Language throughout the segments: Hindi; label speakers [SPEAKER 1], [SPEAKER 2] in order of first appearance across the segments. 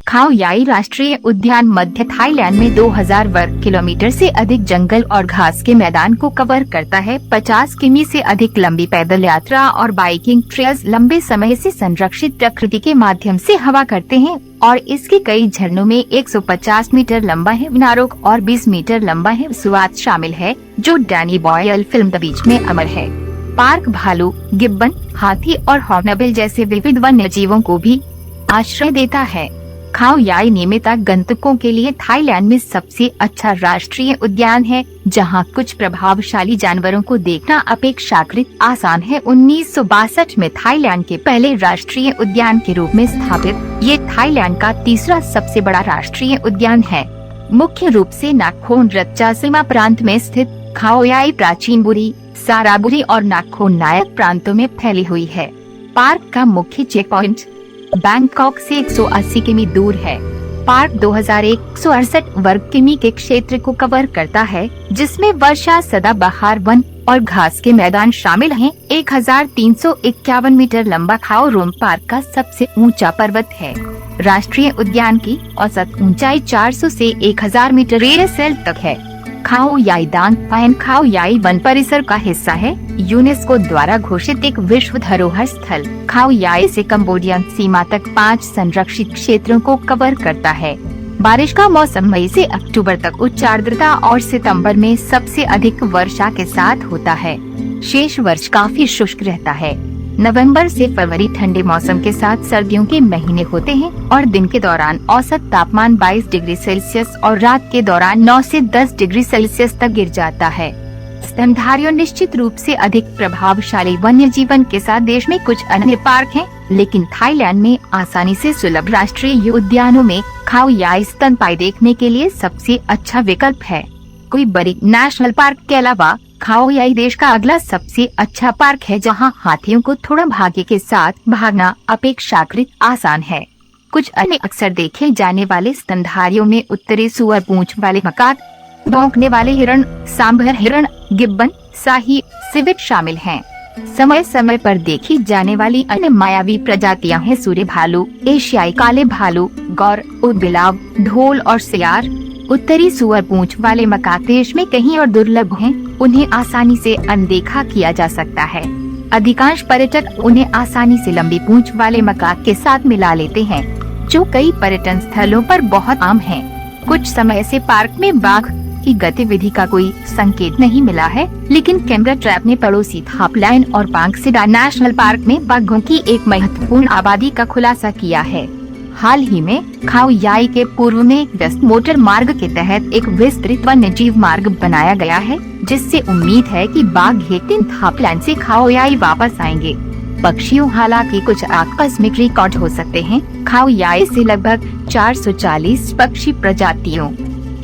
[SPEAKER 1] खाओ याई राष्ट्रीय उद्यान मध्य थाईलैंड में 2000 वर्ग किलोमीटर से अधिक जंगल और घास के मैदान को कवर करता है। 50 किमी से अधिक लंबी पैदल यात्रा और बाइकिंग ट्रेल्स लंबे समय से संरक्षित प्रकृति के माध्यम से हवा करते हैं और इसके कई झरनों में 150 मीटर लंबा है नारोक और 20 मीटर लंबा है स्वाद शामिल है, जो Danny Boyle film the beach में अमर है। पार्क भालू, गिब्बन, हाथी और हॉर्नबिल जैसे विविध वन्य जीवों को भी आश्रय देता है। खाओ याई नियमित आगंतुकों के लिए थाईलैंड में सबसे अच्छा राष्ट्रीय उद्यान है, जहां कुछ प्रभावशाली जानवरों को देखना अपेक्षाकृत आसान है। 1962 में थाईलैंड के पहले राष्ट्रीय उद्यान के रूप में स्थापित, ये थाईलैंड का तीसरा सबसे बड़ा राष्ट्रीय उद्यान है। मुख्य रूप से नाखोन रच्चा सीमा प्रांत में स्थित खाओ याई प्राचीन बुरी, साराबुरी और नाखोन नायक प्रांतों में फैली हुई है। पार्क का मुख्य चेक पॉइंट बैंकॉक से 180 किमी दूर है। पार्क 2168 वर्ग किमी के क्षेत्र को कवर करता है, जिसमें वर्षा सदाबहार वन और घास के मैदान शामिल हैं। 1351 मीटर लंबा खाओ रोम पार्क का सबसे ऊंचा पर्वत है। राष्ट्रीय उद्यान की औसत ऊंचाई 400 से 1000 मीटर रेडियस तक है। खाओ याई दांग पायन खाओ याई वन परिसर का हिस्सा है, यूनेस्को द्वारा घोषित एक विश्व धरोहर स्थल। खाओ याई से कंबोडिया सीमा तक 5 संरक्षित क्षेत्रों को कवर करता है। बारिश का मौसम मई से अक्टूबर तक उच्च आर्द्रता और सितंबर में सबसे अधिक वर्षा के साथ होता है। शेष वर्ष काफी शुष्क रहता है। नवंबर से फरवरी ठंडे मौसम के साथ सर्दियों के महीने होते हैं और दिन के दौरान औसत तापमान 22 डिग्री सेल्सियस और रात के दौरान 9 से 10 डिग्री सेल्सियस तक गिर जाता है। स्तनधारियों निश्चित रूप से अधिक प्रभावशाली वन्य जीवन के साथ देश में कुछ अन्य पार्क हैं, लेकिन थाईलैंड में आसानी से सुलभ राष्ट्रीय उद्यानों में खाओ याई स्तनपाई देखने के लिए सबसे अच्छा विकल्प है। कोई बड़ी नेशनल पार्क के अलावा खाओ याई देश का अगला सबसे अच्छा पार्क है, जहां हाथियों को थोड़ा भाग्य के साथ भागना अपेक्षाकृत आसान है। कुछ अन्य अक्सर देखे जाने वाले स्तनधारियों में उत्तरी सुअर पूंछ वाले मकाक, भौंकने वाले हिरण, सांभर हिरण, गिब्बन, शाही सिविट शामिल हैं। समय समय पर देखी जाने वाली अन्य मायावी प्रजातियां हैं सूर्य भालू, एशियाई काले भालू, गौर, उदबिलाव, ढोल और सियार। उत्तरी सुअर पूंछ वाले मकाक देश में कहीं और दुर्लभ हैं, उन्हें आसानी से अनदेखा किया जा सकता है। अधिकांश पर्यटक उन्हें आसानी से लंबी पूंछ वाले मकाक के साथ मिला लेते हैं, जो कई पर्यटन स्थलों पर बहुत आम है। कुछ समय से पार्क में बाघ की गतिविधि का कोई संकेत नहीं मिला है, लेकिन कैमरा ट्रैप ने पड़ोसी थापलाइन और पांगसिडा नेशनल पार्क में बाघों की एक महत्वपूर्ण आबादी का खुलासा किया है। हाल ही में खाओ याई के पूर्व में एक व्यस्त मोटर मार्ग के तहत एक विस्तृत वन्य जीव मार्ग बनाया गया है, जिससे उम्मीद है कि बाघ हेटिन थापलैंड से खाओ याई वापस आएंगे। पक्षियों हालांकि कुछ आकस्मिक रिकॉर्ड हो सकते हैं। खाओ याई से लगभग 440 पक्षी प्रजातियों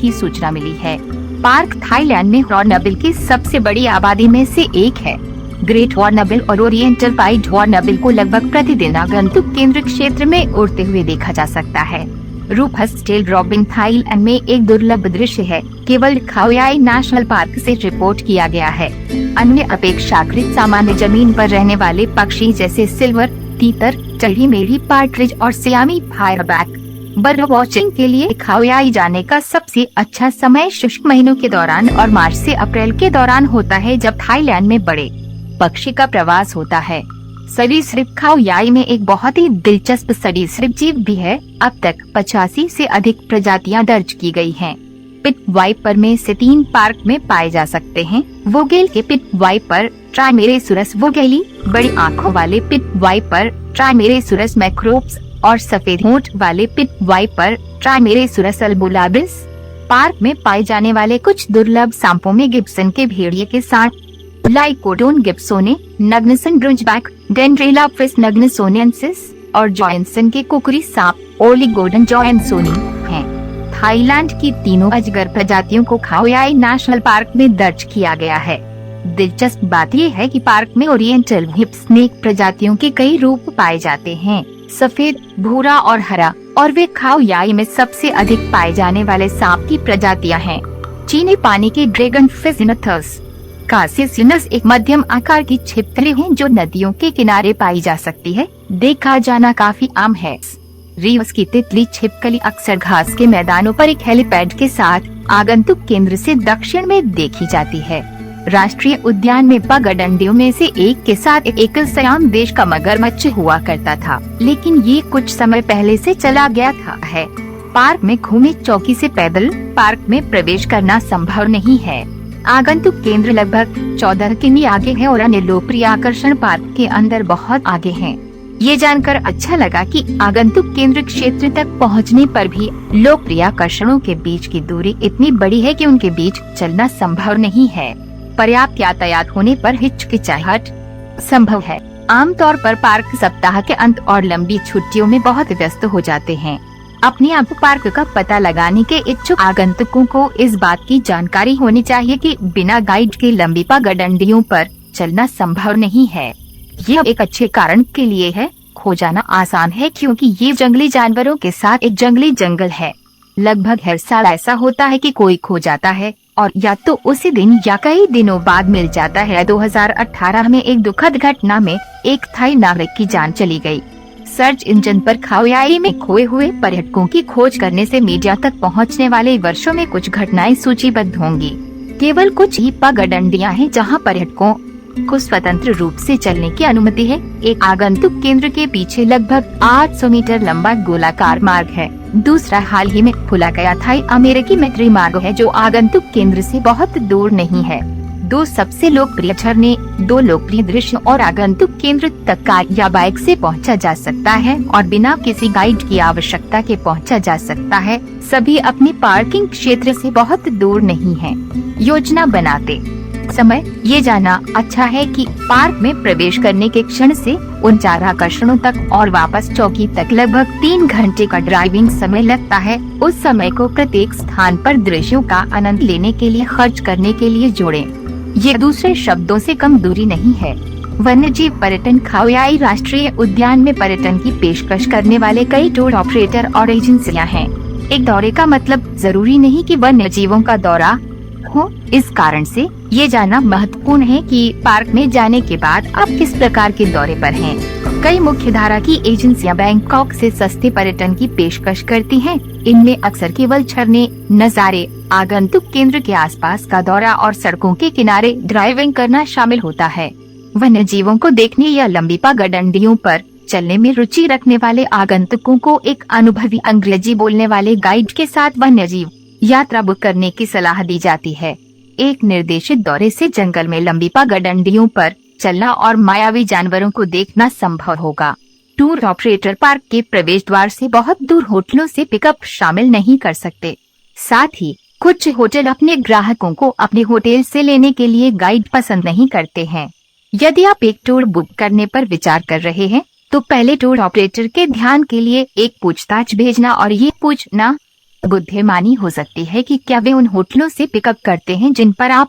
[SPEAKER 1] की सूचना मिली है। पार्क थाईलैंड में हॉर्नबिल की सबसे बड़ी आबादी में से एक है। ग्रेट हॉर्नबिल और ओरिएंटल पाइड हॉर्नबिल को लगभग प्रतिदिन आगंतुक केंद्र क्षेत्र में उड़ते हुए देखा जा सकता है। रूफस टेल रॉबिन थाईलैंड में एक दुर्लभ दृश्य है, केवल खाओ याई नेशनल पार्क से रिपोर्ट किया गया है। अन्य अपेक्षाकृत सामान्य जमीन पर रहने वाले पक्षी जैसे सिल्वर, तीतर, टेढ़ी मेढ़ी पार्ट्रिज और सियामी फायरबैक। बर्ड वॉचिंग के लिए खाओ याई जाने का सबसे अच्छा समय शुष्क महीनों के दौरान और मार्च से अप्रैल के दौरान होता है, जब थाईलैंड में बड़े पक्षी का प्रवास होता है। सरीसृप खाओ याई में एक बहुत ही दिलचस्प सरीसृप जीव भी है। अब तक 85 से अधिक प्रजातियां दर्ज की गई हैं। पिट वाइपर में से 3 पार्क में पाए जा सकते हैं। वोगेल के पिट वाइपर, ट्राइमेरेसुरस वोगेली, बड़ी आँखों वाले पिट वाइपर, ट्राइमेरेसुरस मैक्रोप्स और सफेद होंठ वाले पिट वाइपर, ट्राइमेरेसुरस अल्बुलाबिस। पार्क में पाए जाने वाले कुछ दुर्लभ सांपों में गिब्सन के भेड़िए के सांप, लाइकोडोन गिब्सोने, नग्नसन ग्रुंजबैक, डेंड्रेलाप्सिस नग्नसोनियंसिस और जॉयंसन के कुकुरी सांप, ओलिगोडन जॉयंसोनी हैं। थाईलैंड की तीनों अजगर प्रजातियों को खाओ याई नेशनल पार्क में दर्ज किया गया है। दिलचस्प बात यह है कि पार्क में ओरिएंटल हिप स्नेक प्रजातियों के कई रूप पाए जाते हैं, सफेद, भूरा और हरा, और वे खाओ याई में सबसे अधिक पाए जाने वाले सांप की प्रजातियां हैं। चीनी पानी के ड्रैगन फिश कासिसिनस एक मध्यम आकार की छिपकली है जो नदियों के किनारे पाई जा सकती है। देखा जाना काफी आम है। रीव्स की तितली छिपकली अक्सर घास के मैदानों पर एक हेलीपैड के साथ आगंतुक केंद्र से दक्षिण में देखी जाती है। राष्ट्रीय उद्यान में पगडंडियों में से एक के साथ एक सयाम देश का मगरमच्छ हुआ करता था, लेकिन ये कुछ समय पहले से चला गया था। पार्क में घूमे चौकी से पैदल पार्क में प्रवेश करना संभव नहीं है। आगंतुक केंद्र लगभग 14 किमी आगे है और अन्य लोकप्रिय आकर्षण पार्क के अंदर बहुत आगे हैं। ये जानकर अच्छा लगा कि आगंतुक केंद्र क्षेत्र तक पहुंचने पर भी लोकप्रिय आकर्षणों के बीच की दूरी इतनी बड़ी है कि उनके बीच चलना संभव नहीं है। पर्याप्त यातायात होने पर हिचकिचाहट संभव है। आमतौर पर पार्क सप्ताह के अंत और लंबी छुट्टियों में बहुत व्यस्त हो जाते हैं। अपने आप पार्क का पता लगाने के इच्छुक आगंतुकों को इस बात की जानकारी होनी चाहिए कि बिना गाइड के लंबी पगडंडियों पर चलना संभव नहीं है। यह एक अच्छे कारण के लिए है। खो जाना आसान है क्योंकि ये जंगली जानवरों के साथ एक जंगली जंगल है। लगभग हर साल ऐसा होता है कि कोई खो जाता है और या तो उसी दिन या कई दिनों बाद मिल जाता है। 2018 में एक दुखद घटना में एक थाई नागरिक की जान चली गई। सर्च इंजन पर खाओयाई में खोए हुए पर्यटकों की खोज करने से मीडिया तक पहुंचने वाले वर्षों में कुछ घटनाएं सूचीबद्ध होंगी। केवल कुछ ही पगडंडियां हैं जहां पर्यटकों को स्वतंत्र रूप से चलने की अनुमति है। एक आगंतुक केंद्र के पीछे लगभग 800 मीटर लंबा गोलाकार मार्ग है। दूसरा हाल ही में खोला गया थाई अमेरिकी मैत्री मार्ग है जो आगंतुक केंद्र से बहुत दूर नहीं है। दो सबसे लोकप्रिय झरने, दो लोकप्रिय दृश्य और आगंतुक केंद्र तक कार या बाइक से पहुंचा जा सकता है और बिना किसी गाइड की आवश्यकता के पहुंचा जा सकता है। सभी अपने पार्किंग क्षेत्र से बहुत दूर नहीं हैं। योजना बनाते समय ये जानना अच्छा है कि पार्क में प्रवेश करने के क्षण से उन 4 आकर्षणों तक और वापस चौकी तक लगभग 3 घंटे का ड्राइविंग समय लगता है। उस समय को प्रत्येक स्थान पर दृश्यों का आनंद लेने के लिए खर्च करने के लिए जोड़ें। ये दूसरे शब्दों से कम दूरी नहीं है। वन्यजीव पर्यटन खाओयाई राष्ट्रीय उद्यान में पर्यटन की पेशकश करने वाले कई टूर ऑपरेटर और एजेंसियां हैं। एक दौरे का मतलब जरूरी नहीं कि वन्यजीवों का दौरा हो। इस कारण से ये जानना महत्वपूर्ण है कि पार्क में जाने के बाद आप किस प्रकार के दौरे पर हैं। कई मुख्य धारा की एजेंसियां बैंकॉक से सस्ते पर्यटन की पेशकश करती हैं। इनमें अक्सर केवल झरने, नज़ारे, आगंतुक केंद्र के आसपास का दौरा और सड़कों के किनारे ड्राइविंग करना शामिल होता है। वन्यजीवों को देखने या लंबी पगडंडियों पर चलने में रुचि रखने वाले आगंतुकों को एक अनुभवी अंग्रेजी बोलने वाले गाइड के साथ वन्यजीव यात्रा बुक करने की सलाह दी जाती है। एक निर्देशित दौरे से जंगल में लंबी पगडंडियों पर चलना और मायावी जानवरों को देखना संभव होगा। टूर ऑपरेटर पार्क के प्रवेश द्वार से बहुत दूर होटलों से पिकअप शामिल नहीं कर सकते। साथ ही कुछ होटल अपने ग्राहकों को अपने होटल से लेने के लिए गाइड पसंद नहीं करते हैं। यदि आप एक टूर बुक करने पर विचार कर रहे हैं तो पहले टूर ऑपरेटर के ध्यान के लिए एक पूछताछ भेजना और ये पूछना बुद्धिमानी हो सकती है कि क्या वे उन होटलों से पिकअप करते हैं जिन पर आप